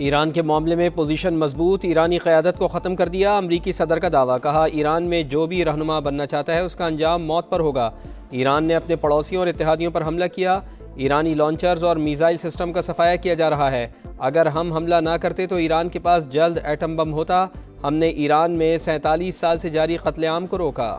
Iran के मामले में पोजीशन मजबूत, ईरानी क़यादत को ख़त्म कर दिया। अमरीकी सदर का दावा, कहा ईरान में जो भी रहनुमा बनना चाहता है उसका अंजाम मौत पर होगा। ईरान ने अपने पड़ोसियों और इत्तेहादियों पर हमला किया। ईरानी लॉन्चर्स और मिसाइल सिस्टम का सफाया किया जा रहा है। अगर हम हमला ना करते तो ईरान के पास जल्द एटम बम होता। हमने ईरान में 47 साल से जारी कत्लेआम को रोका।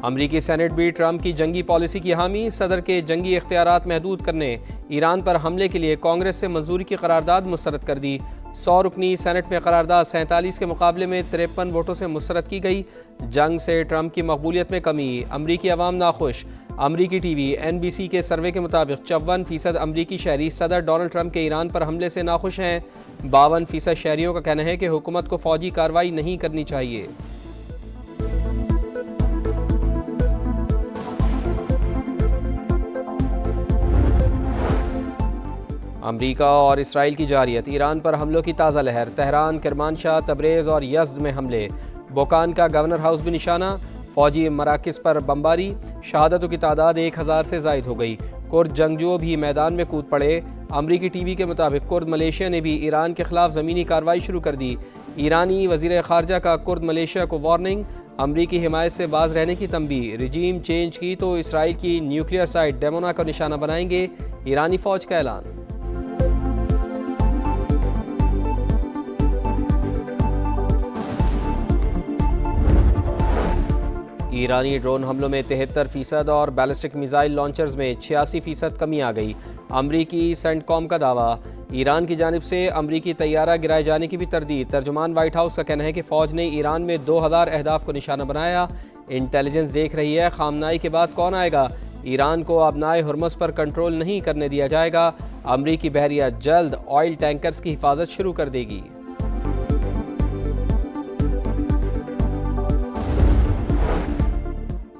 अमरीकी सेनेट भी ट्रंप की जंगी पॉलिसी की हामी, सदर के जंगी इख्तियारात महदूद करने, ईरान पर हमले के लिए कांग्रेस से मंजूरी की करारदाद मुस्तरद कर दी। 100 रुकनी सेनेट में करारदाद 47 के मुकाबले में 53 वोटों से मुस्तरद की गई। जंग से ट्रंप की मकबूलियत में कमी, अमरीकी अवाम नाखुश। अमरीकी टीवी NBC के सर्वे के मुताबिक 54% अमरीकी शहरी सदर डोनाल्ड ट्रंप के ईरान पर हमले से नाखुश हैं। 52% शहरियों का कहना है कि हुकूमत को फौजी कार्रवाई नहीं करनी चाहिए। अमरीका और इसराइल की जारियत, ईरान पर हमलों की ताज़ा लहर। तेहरान, किरमानशाह, तबरेज़ और यज़्द में हमले। बोकान का गवर्नर हाउस भी निशाना। फौजी मराकज़ पर बमबारी। शहादतों की तादाद 1000 से ज़ायद हो गई। कुर्द जंगजुओ भी मैदान में कूद पड़े। अमरीकी टीवी के मुताबिक कुर्द मलेशिया ने भी ईरान के खिलाफ ज़मीनी कार्रवाई शुरू कर दी। ईरानी वज़ीर ख़ारजा का कुर्द मलेशिया को वार्निंग, अमरीकी हिमायत से बाज रहने की तंबीह। रिजीम चेंज की तो इसराइल की न्यूक्लियर साइट डेमोना को निशाना बनाएंगे, ईरानी फ़ौज का ऐलान। ईरानी ड्रोन हमलों में 73% और बैलिस्टिक मिसाइल लॉन्चर्स में 86% कमी आ गई। अमरीकी सेंटकॉम का दावा, ईरान की जानिब से अमरीकी तैयारा गिराए जाने की भी तरदीद। तर्जुमान वाइट हाउस का कहना है कि फ़ौज ने ईरान में 2000 अहदाफ को निशाना बनाया। इंटेलिजेंस देख रही है खामनाई के बाद कौन आएगा। ईरान को अबनाए हुर्मुज़ पर कंट्रोल नहीं करने दिया जाएगा। अमरीकी बहरिया जल्द ऑयल टैंकर्स की हिफाजत शुरू कर देगी।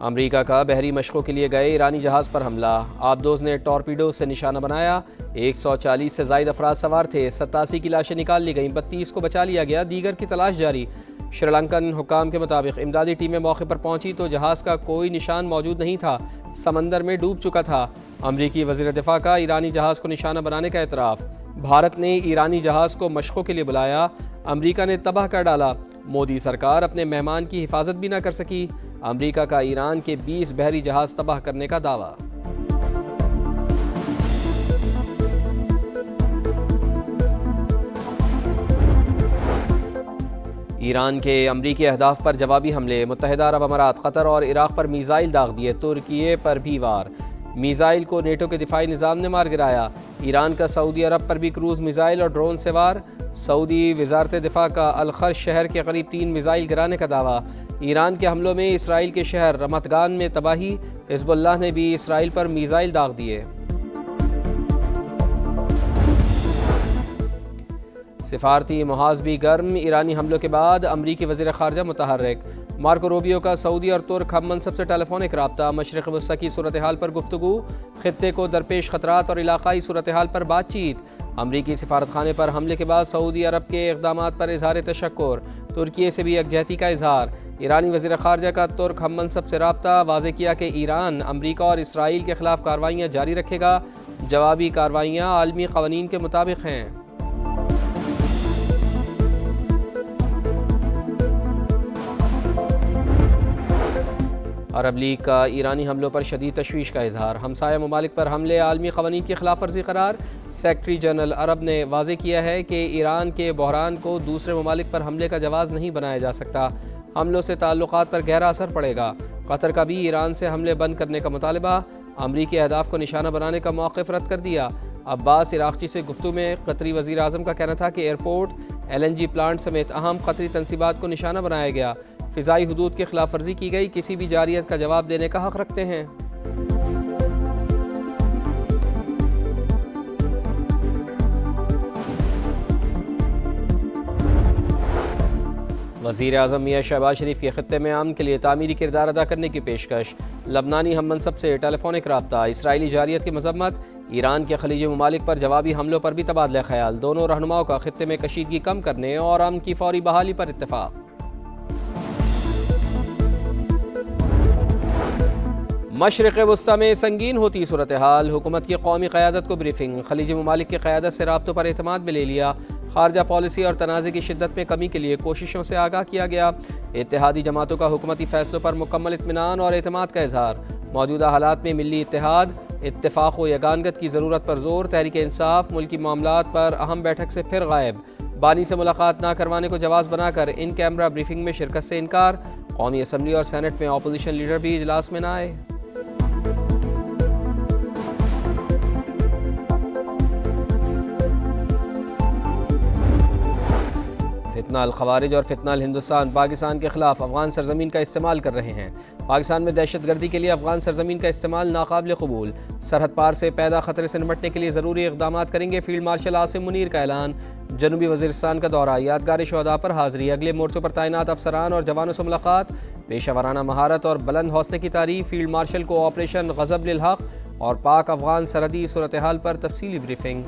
अमरीका का बहरी मशकों के लिए गए ईरानी जहाज़ पर हमला। आबदोज़ ने टॉर्पीडो से निशाना बनाया। 140 से ज़ायद अफराद सवार थे। 87 की लाशें निकाल ली गईं, 32 को बचा लिया गया, दीगर की तलाश जारी। श्रीलंकन हुकाम के मुताबिक इमदादी टीमें मौके पर पहुंची तो जहाज़ का कोई निशान मौजूद नहीं था, समंदर में डूब चुका था। अमरीकी वज़ीर दिफा का ईरानी जहाज़ को निशाना बनाने का एतराफ़। भारत ने ईरानी जहाज़ को मशकों के लिए बुलाया, अमरीका ने तबाह कर डाला। मोदी सरकार अपने मेहमान की हिफाजत भी ना कर सकी। अमरीका का ईरान के 20 बहरी जहाज़ तबाह करने का दावा। ईरान के अमरीकी अहदाफ पर जवाबी हमले। मुत्तहिदा अरब अमारात, कतर और इराक़ पर मिसाइल दाग दिए। तुर्की पर भी वार। मिसाइल को नेटो के दिफाई निज़ाम ने मार गिराया। ईरान का सऊदी अरब पर भी क्रूज़ मिसाइल और ड्रोन से वार। सऊदी वज़ारत दिफा का अल-खर्श शहर के करीब 3 मिसाइल गिराने का दावा। ईरान के हमलों में इसराइल के शहर रमतगान में तबाही। हिज़्बुल्लाह ने भी इसराइल पर मिसाइल दाग दिए। सिफारती मुहाज़ भी गर्म। ईरानी हमलों के बाद अमरीकी वज़ीर ख़ारजा मुतहर्रिक। मार्को रूबियो का सऊदी और तुर्क हम मनसब से टेलीफोनिक रब्ता। मशरिक़ वस्ता की सूरत हाल पर गुफ्तगू। ख़ित्ते को दरपेश ख़तरात और इलाक़ाई सूरत हाल पर बातचीत। अमरीकी सिफारत खाने पर हमले के बाद सऊदी अरब के इक़दामात पर इज़हार तशक्कुर। तुर्की से भी यकजहती का इजहार। ईरानी वज़ीर ख़ारजा का तुर्क हम मनसब से रब्ता। वाज़े किया कि ईरान अमरीका और इसराइल के ख़िलाफ़ कार्रवाइयाँ जारी रखेगा। जवाबी कार्रवाइयाँ आलमी क़वानीन के मुताबिक हैं। अरब लीग का ईरानी हमलों पर शदीद तशवीश का इजहार। हमसाया ममालिक पर हमले आलमी क़वानीन की खिलाफ वर्जी करार। सेक्रेटरी जनरल अरब ने वाज़े किया है कि ईरान के बहरान को दूसरे ममालिक पर हमले का जवाज़ नहीं बनाया जा सकता। हमलों से ताल्लुकात पर गहरा असर पड़ेगा। कतर का भी ईरान से हमले बंद करने का मुतालबा। अमरीकी अहदाफ को निशाना बनाने का मौक़िफ़ रद्द कर दिया। अब्बास इराक़ची से गुफ्तगू में कतरी वज़ीर आज़म का कहना था कि एयरपोर्ट, LNG प्लांट समेत अहम कतरी तनसीबात को निशाना बनाया गया। फ़िज़ाई हुदूद की खिलाफ वर्जी की गई, किसी भी जारियत का जवाब देने का हक़ रखते हैं। वज़ीर आज़म मियाँ शहबाज शरीफ के ख़ित्ते में अमन के लिए तामीरी किरदार अदा करने की पेशकश। लबनानी हम मनसब से टेलीफोनिक रब्ता। इसराइली जारियत की मज़म्मत। ईरान के खलीजी ममालिक पर जवाबी हमलों पर भी तबादला ख्याल। दोनों रहनुमाओं का ख़ित्ते में कशीदगी कम करने और अमन की फौरी बहाली पर इत्तेफाक। मशरिक़ वस्ता में संगीन होती सूरत हाल, हुकूमत की कौमी क़यादत को ब्रीफिंग। खलीजी ममालिक की क़यादत से राब्तों पर एतमाद में ले लिया। खारजा पॉलिसी और तनाज़े की शिद्दत में कमी के लिए कोशिशों से आगाह किया गया। इत्तेहादी जमातों का हुकूमती फ़ैसलों पर मुकम्मल इत्मीनान और एतमाद का इजहार। मौजूदा हालात में मिली इत्तेहाद, इत्तेफाक व यगानगत की ज़रूरत पर जोर। तहरीक इंसाफ मुल्की मामलात पर अहम बैठक से फिर गायब। बानी से मुलाकात ना करवाने को जवाज़ बनाकर इन कैमरा ब्रीफिंग में शिरकत से इनकार। कौमी असम्बली और सेनेट में अपोजिशन लीडर भी इजलास में न आए। फितना अल खवारिज और फितना अल हिंदुस्तान पाकिस्तान के खिलाफ अफगान सरजमीन का इस्तेमाल कर रहे हैं। पाकिस्तान में दहशतगर्दी के लिए अफगान सरजमीन का इस्तेमाल नाकाबिल कबूल। सरहद पार से पैदा खतरे से निपटने के लिए ज़रूरी इक़दाम करेंगे। फील्ड मार्शल आसिम मुनीर का ऐलान। जनूबी वज़ीरिस्तान का दौरा, यादगार शोहदा पर हाज़िरी। अगले मोर्चों पर तैनात अफसरान और जवानों से मुलाकात। पेशावराना महारत और बुलंद हौसले की तारीफ। फील्ड मार्शल को ऑपरेशन ग़ज़ब लिल हक़ और पाक अफगान सरहदी सूरत हाल पर तफसीली ब्रीफिंग।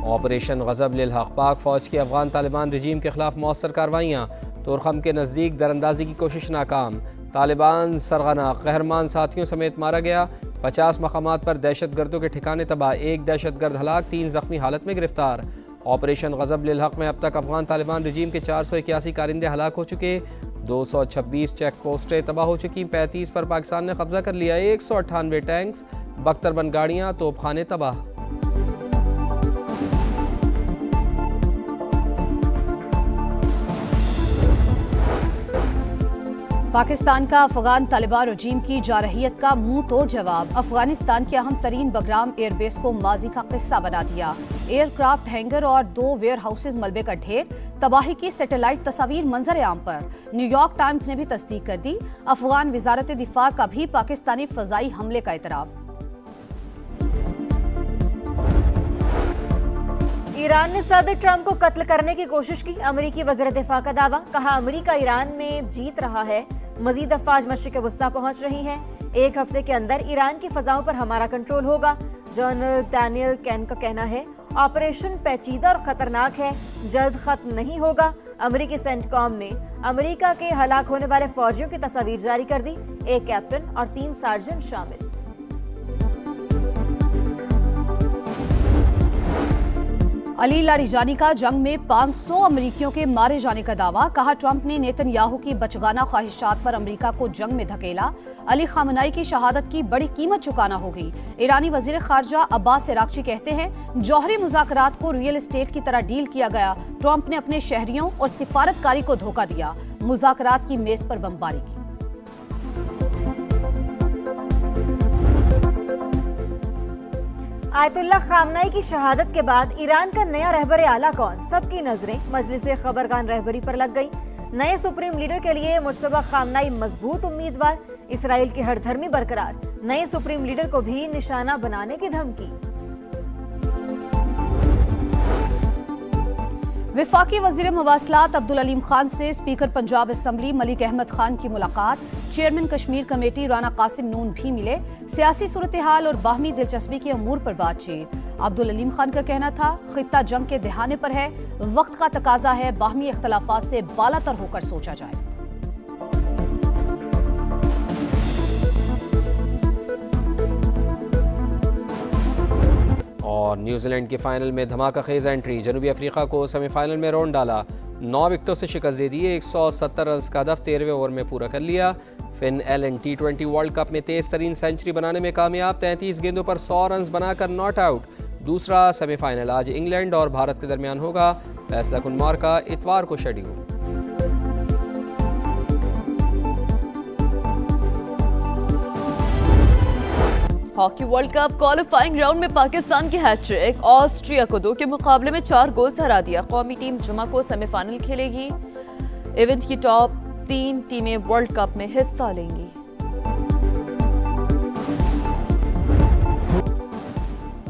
ऑपरेशन ग़ज़ब लिल हक़, पाक फ़ौज की अफ़गान तालिबान रजीम के खिलाफ मौसर कार्रवाइयाँ। तोरखम के नज़दीक दरअंदाजी की कोशिश नाकाम। तालिबान सरगना कहरमान साथियों समेत मारा गया। 50 मकामात पर दहशत गर्दों के ठिकाने तबाह। एक दहशत गर्द हलाक, 3 ज़ख्मी हालत में गिरफ्तार। ऑपरेशन ग़ज़ब लिल हक़ में अब तक अफ़गान तालिबान रजीम के 481 कारिंदे हलाक हो चुके। 226 चेक पोस्टें तबाह हो चुकी। 35 पर पाकिस्तान ने कब्जा कर लिया। 198 टैंक्स, बख्तरबंद गाड़ियाँ, तोपखाने तबाह। पाकिस्तान का अफगान तालिबान रजीम की जारहियत का मुंह तोड़ जवाब। अफगानिस्तान के अहम तरीन बगराम एयरबेस को माजी का किस्सा बना दिया। एयरक्राफ्ट हैंगर और 2 वेयर हाउसेज मलबे का ढेर। तबाही की सैटेलाइट तस्वीर मंजर आम पर। न्यूयॉर्क टाइम्स ने भी तस्दीक कर दी। अफगान वजारत दिफा का भी पाकिस्तानी फजाई हमले का इतराफ। ईरान ने सदर ट्रंप को कत्ल करने की कोशिश की। अमेरिकी वज़ीर दिफा का दावा, कहा अमेरिका ईरान में जीत रहा है। मजीद अफवाज मशरिक़ वस्ता पहुंच रही हैं। 1 हफ्ते के अंदर ईरान की फजाओं पर हमारा कंट्रोल होगा। जनरल डैनियल कैन का कहना है, ऑपरेशन पेचीदा और खतरनाक है, जल्द खत्म नहीं होगा। अमेरिकी सेंटकॉम ने अमेरिका के हलाक होने वाले फौजियों की तस्वीर जारी कर दी। 1 कैप्टन और 3 सार्जेंट शामिल। अली लारिजानी का जंग में 500 अमरीकियों के मारे जाने का दावा। कहा ट्रंप ने नेतन्याहू की बचगाना ख्वाहिशात पर अमरीका को जंग में धकेला। अली खामनाई की शहादत की बड़ी कीमत चुकाना होगी। ईरानी वजीर खारजा अब्बास इराक्ची कहते हैं, जौहरी मुज़ाकरात को रियल एस्टेट की तरह डील किया गया। ट्रंप ने अपने शहरियों और सिफारतकारी को धोखा दिया। मुज़ाकरात की मेज पर बमबारी की। आयतुल्लाह खामनाई की शहादत के बाद ईरान का नया रहबर आला कौन? सबकी नजरें मजलिस खबरगान रहबरी पर लग गई। नए सुप्रीम लीडर के लिए मुश्तबा खामनाई मजबूत उम्मीदवार। इसराइल की हरधर्मी बरकरार। नए सुप्रीम लीडर को भी निशाना बनाने की धमकी। वफाकी वजीर मवासलात अब्दुल अलीम खान से स्पीकर पंजाब असम्बली मलिक अहमद खान की मुलाकात। चेयरमैन कश्मीर कमेटी राना कासिम नून भी मिले। सियासी सूरत हाल और बाहमी दिलचस्पी के अमूर पर बातचीत। अब्दुल अलीम खान का कहना था, खित्ता जंग के दहाने पर है, वक्त का तकाजा है बाहमी इख्तलाफात से बालातर होकर सोचा जाए। और न्यूजीलैंड के फाइनल में धमाका खेज एंट्री। जनूबी अफ्रीका को सेमीफाइनल में रौंड डाला। 9 विकेटों से शिकस्त दे दी। 170 रन का हदफ 13वें ओवर में पूरा कर लिया। Finn Allen T20 world cup में तेज तरीन सेंचुरी बनाने में कामयाब। 33 गेंदों पर 100 रन बनाकर नॉट आउट। दूसरा सेमीफाइनल आज इंग्लैंड और भारत के दरमियान होगा। फैसला कुन मार्का इतवार को schedule. Hockey world cup qualifying round में पाकिस्तान की हैट्रिक। ऑस्ट्रिया को 2 के मुकाबले में 4 गोल से हरा दिया। कौमी टीम जुमा को सेमीफाइनल खेलेगी। इवेंट की टॉप 3 टीमें वर्ल्ड कप में हिस्सा लेंगी।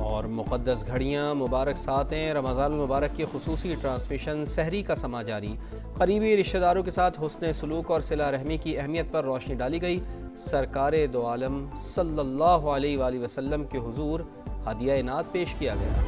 और मुक़द्दस घड़ियाँ, मुबारक सातें, रमज़ान मुबारक की खुसूसी ट्रांसमिशन सहरी का समा जारी। करीबी रिश्तेदारों के साथ हुस्न सलूक और सिला रहमी की अहमियत पर रोशनी डाली गई। सरकारे दो आलम सल्लल्लाहु अलैहि वसल्लम के हुजूर हदिया इनात पेश किया गया।